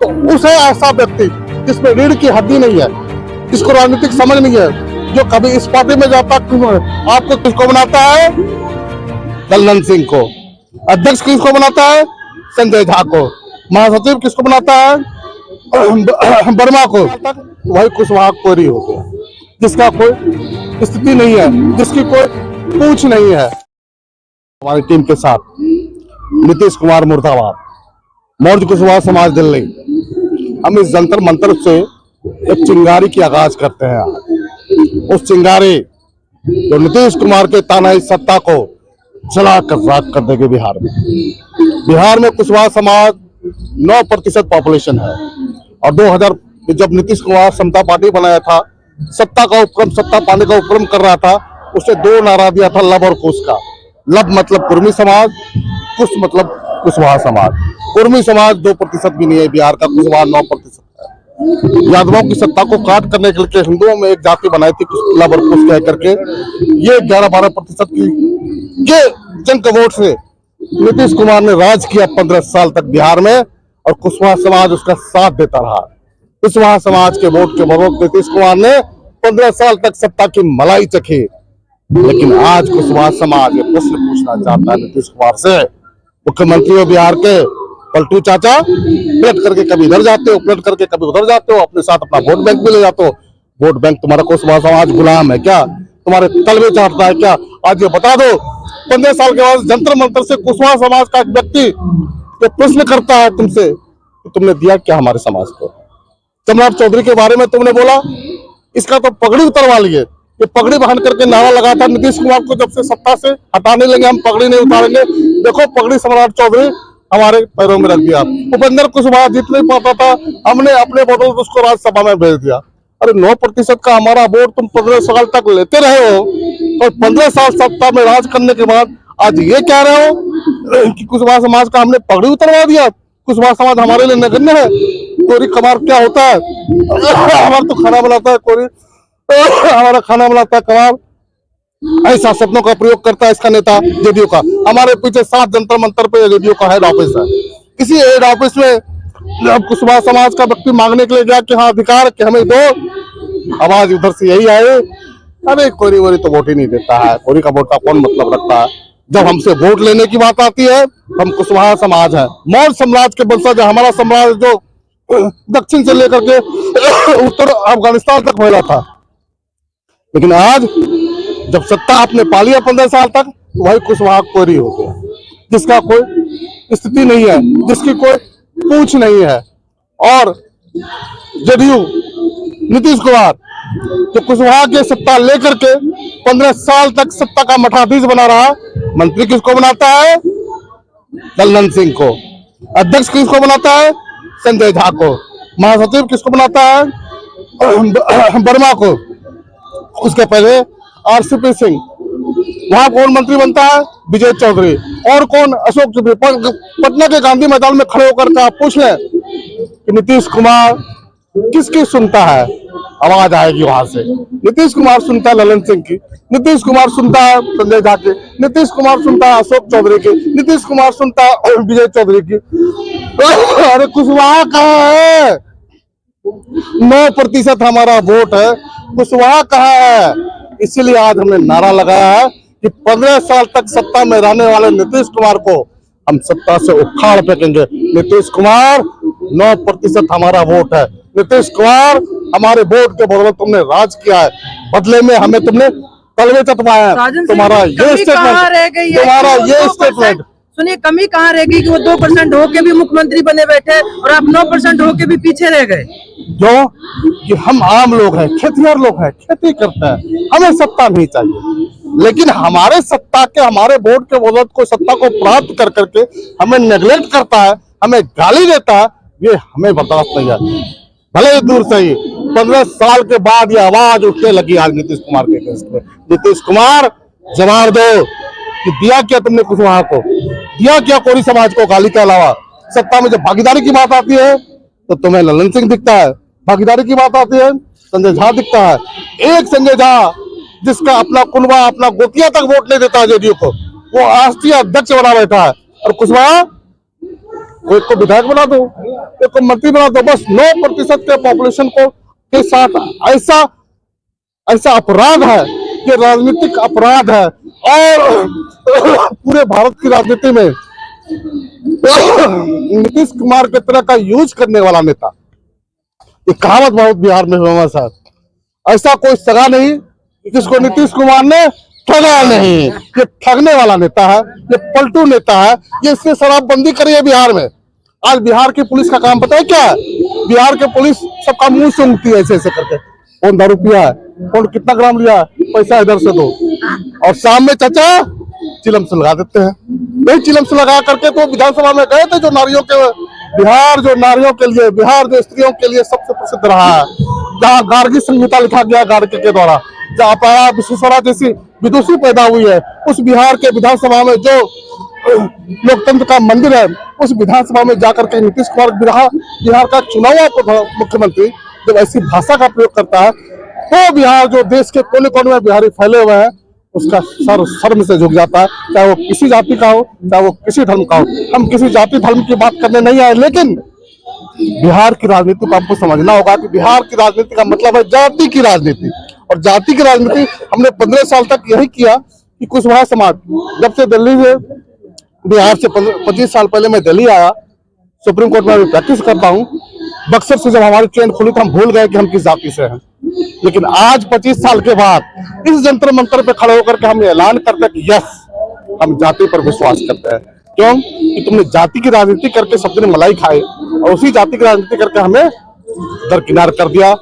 तो उसे ऐसा व्यक्ति जिसमें रीढ़ की हड्डी नहीं है, जिसको राजनीतिक समझ नहीं है, जो कभी इस पार्टी में जाता, आपको किसको बनाता है? ललन सिंह को। अध्यक्ष किसको बनाता है? संजय झा को। महासचिव किसको बनाता है? वर्मा को। वही कुशवाहा कोरी हो गया, जिसका कोई स्थिति नहीं है, जिसकी कोई पूछ नहीं है। हमारी टीम के साथ नीतीश कुमार मुर्दाबाद, मौर्य कुशवाहा समाज दिल्ली। हम इस जंतर मंतर से एक चिंगारी की आगाज करते हैं। उस चिंगारी जो नीतीश कुमार के तानाशाही सत्ता को जला कर राख कर देगी। बिहार में कुशवाहा समाज 9% पॉपुलेशन है और 2000 जब नीतीश कुमार समता पार्टी बनाया था, सत्ता पाने का उपक्रम कर रहा था, उसे 2 नारा दिया था, लब और कुश का। लब मतलब कुर्मी समाज, कुश मतलब कुशवाहा समाज। कुर्मी समाज 2% भी नहीं है बिहार का, कुशवाहा 9% है। यादवों की सत्ता को काट करने के लिए हिंदुओं में एक जाति बनाई थी लब और कुश कह करके। ये 11-12% की ये जंग वोट से नीतीश कुमार ने राज किया 15 साल तक बिहार में, और कुशवाहा समाज उसका साथ देता रहा। कुशवाहा समाज के वोट के बदौलत नीतीश कुमार ने 15 साल तक सत्ता की मलाई चखी। लेकिन आज कुशवाहा समाज ये प्रश्न पूछना चाहता है नीतीश कुमार से, मुख्यमंत्री हो बिहार के, पलटू चाचा, पलट करके कभी इधर जाते हो, पलट करके कभी उधर जाते हो, अपने साथ अपना वोट बैंक भी ले जाते हो। वोट बैंक तुम्हारा कुशवाहा समाज गुलाम है क्या? तुम्हारे तलवे चाटता है क्या? आज ये बता दो। 15 साल के बाद जंतर मंतर से कुशवाहा समाज का एक व्यक्ति ये प्रश्न करता है तुमसे, तुमने दिया क्या हमारे समाज को? सम्राट चौधरी के बारे में तुमने बोला, इसका तो पगड़ी उतरवा लिए। ये पगड़ी बहन करके नारा लगा था नीतीश कुमार को, जब से सत्ता से हटाने लगे हम पगड़ी नहीं उतारेंगे। देखो पगड़ी सम्राट चौधरी हमारे पैरों में रख दिया। उपेंद्र कुशवाहा जीत नहीं पाता था, हमने अपने बदल उसको राज्यसभा में भेज दिया। अरे 9% का हमारा वोट तुम 15 साल तक लेते रहे हो, और 15 साल सत्ता में राज करने के बाद आज ये कह रहे हो कि कुशवाहा समाज का हमने पगड़ी उतरवा दिया। कुशवाहा समाज हमारे लिए नगण्य है। कोरी कबाब क्या होता है? हमारा तो खाना बनाता है कोरी, हमारा खाना बनाता है कबाब। ऐसा शब्दों का प्रयोग करता है इसका नेता जेडीयू का। हमारे पीछे 7 जंतर मंतर पे जेडीयू का हेड ऑफिस है। इसी हेड ऑफिस में जब कुशवाहा समाज का व्यक्ति मांगने के लिए गया कि हाँ अधिकार कि हमें दो, आवाज उधर से यही आए, अरे कोरी वोरी तो वोट ही नहीं देता है, कोरी का वोट का कौन मतलब रखता है? जब हमसे वोट लेने की बात आती है, हम कुशवाहा समाज है, मौर्य साम्राज्य के वंशज। हमारा साम्राज्य जो दक्षिण से लेकर के उत्तर अफगानिस्तान तक फैला था, लेकिन आज जब सत्ता आपने पा लिया 15 साल तक, वही कुशवाहा कोरी हो गया, जिसका कोई स्थिति नहीं है, जिसकी कोई पूछ नहीं है। और जेडीयू नीतीश कुमार जो कुशवाहा की सत्ता लेकर के 15 साल तक सत्ता का मठाधीश बना रहा, मंत्री किसको बनाता है? ललन सिंह को। अध्यक्ष किसको बनाता है? संजय झा को। महासचिव किसको बनाता है? वर्मा को। उसके पहले आरसीपी सिंह। वहां कौन मंत्री बनता है? विजय चौधरी। और कौन? अशोक चौधरी। पटना के गांधी मैदान में खड़े होकर आप पूछ लें कि नीतीश कुमार किसकी सुनता है, आवाज आएगी वहां से। नीतीश कुमार सुनता है ललन सिंह की, नीतीश कुमार सुनता है संजय झा की, नीतीश कुमार सुनता है अशोक चौधरी की, नीतीश कुमार सुनता है विजय चौधरी की। अरे कुशवाहा कहाँ है? 9% हमारा वोट है, कुशवाहा कहाँ है? इसीलिए आज हमने नारा लगाया है कि 15 साल तक सत्ता में रहने वाले नीतीश कुमार को हम सत्ता से उखाड़ फेंकेंगे। नीतीश कुमार 9% हमारा वोट है। नीतीश कुमार हमारे वोट के बदौलत तुमने राज किया है, बदले में हमें तुमने तलवे चटवाया है। तुम्हारा ये स्टेटमेंट सुनिए, कमी कहाँ रह गई कि वो 2% होके भी मुख्यमंत्री बने बैठे और आप 9% होके भी पीछे रह गए? जो कि हम आम लोग हैं, खेतिहर लोग हैं, खेती करते हैं, हमें सत्ता नहीं चाहिए, लेकिन हमारे सत्ता के, हमारे वोट के बदौलत को सत्ता को प्राप्त कर करके हमें नेग्लेक्ट करता है, हमें गाली देता है, ये हमें बर्दाश्त नहीं है। भले ही दूर से ही 15 साल के बाद ये आवाज उठने लगी आज नीतीश कुमार के केस में। नीतीश कुमार जवाब दो कि दिया क्या तुमने कुशवाहा को, दिया क्या कोरी समाज को गाली के अलावा? सत्ता में जब भागीदारी की बात आती है तो तुम्हें ललन सिंह दिखता है, भागीदारी की बात आती है संजय झा दिखता है। एक संजय झा जिसका अपना कुनबा, अपना गोतिया तक वोट नहीं देता जेडीयू को, वो राष्ट्रीय अध्यक्ष बना बैठा है, और कुशवाहा एक को विधायक बना दो, एक को मंत्री बना दो, बस 9% के पॉपुलेशन को के साथ ऐसा ऐसा अपराध है, ये राजनीतिक अपराध है। और पूरे भारत की राजनीति में नीतीश कुमार के तरह का यूज करने वाला नेता, ये कहावत बहुत बिहार में हुआ साहब, ऐसा कोई सगा नहीं जिसको नीतीश कुमार ने ठगा नहीं। ये ठगने वाला नेता है, ये पलटू नेता है, ये इसने शराबबंदी करी है बिहार में। आज बिहार की पुलिस का काम पता है क्या है? बिहार के पुलिस सबका मुंह सूंघती है ऐसे ऐसे करके, कौन दारू पिया है, कौन कितना ग्राम लिया है, पैसा इधर से दो, और शाम में चाचा चिलम से लगा देते हैं। नहीं चिलम से लगा करके तो विधानसभा में गए थे, जो नारियों के बिहार, जो नारियों के लिए, बिहार जो स्त्रियों के लिए सबसे प्रसिद्ध रहा है, जहाँ गार्गी संहिता लिखा गया गार्गी के द्वारा, जहाँ अपराधा विश्वेश्वरा जैसी विदुषी पैदा हुई है, उस बिहार के विधानसभा में जो लोकतंत्र का मंदिर है, उस विधानसभा में जाकर के नीतीश कुमार बिहार का चुनाव मुख्यमंत्री जब ऐसी भाषा का प्रयोग करता है, तो बिहार जो देश के कोने कोने में बिहारी फैले हुए हैं, उसका सर शर्म से झुक जाता है, चाहे वो किसी जाति का हो, चाहे वो किसी धर्म का हो। हम किसी जाति धर्म की बात करने नहीं आए, लेकिन बिहार की राजनीति को आपको समझना होगा कि बिहार की राजनीति का मतलब है जाति की राजनीति। और जाति की राजनीति हमने 15 साल तक यही किया कि कुशवाहा समाज, जब से दिल्ली से बिहार से 25 साल पहले मैं दिल्ली आया, सुप्रीम कोर्ट में प्रैक्टिस करता हूँ। बक्सर से जब हमारी ट्रेन खुली तो हम भूल गए कि हम किस जाति से हैं, लेकिन आज 25 साल के बाद इस जंतर मंतर पे खड़े होकर के हम ऐलान करते हैं कि यस, हम जाति पर विश्वास करते हैं। क्यों? कि तुमने जाति की राजनीति करके सब दिन मलाई खाए और उसी जाति की राजनीति करके हमें दरकिनार कर दिया।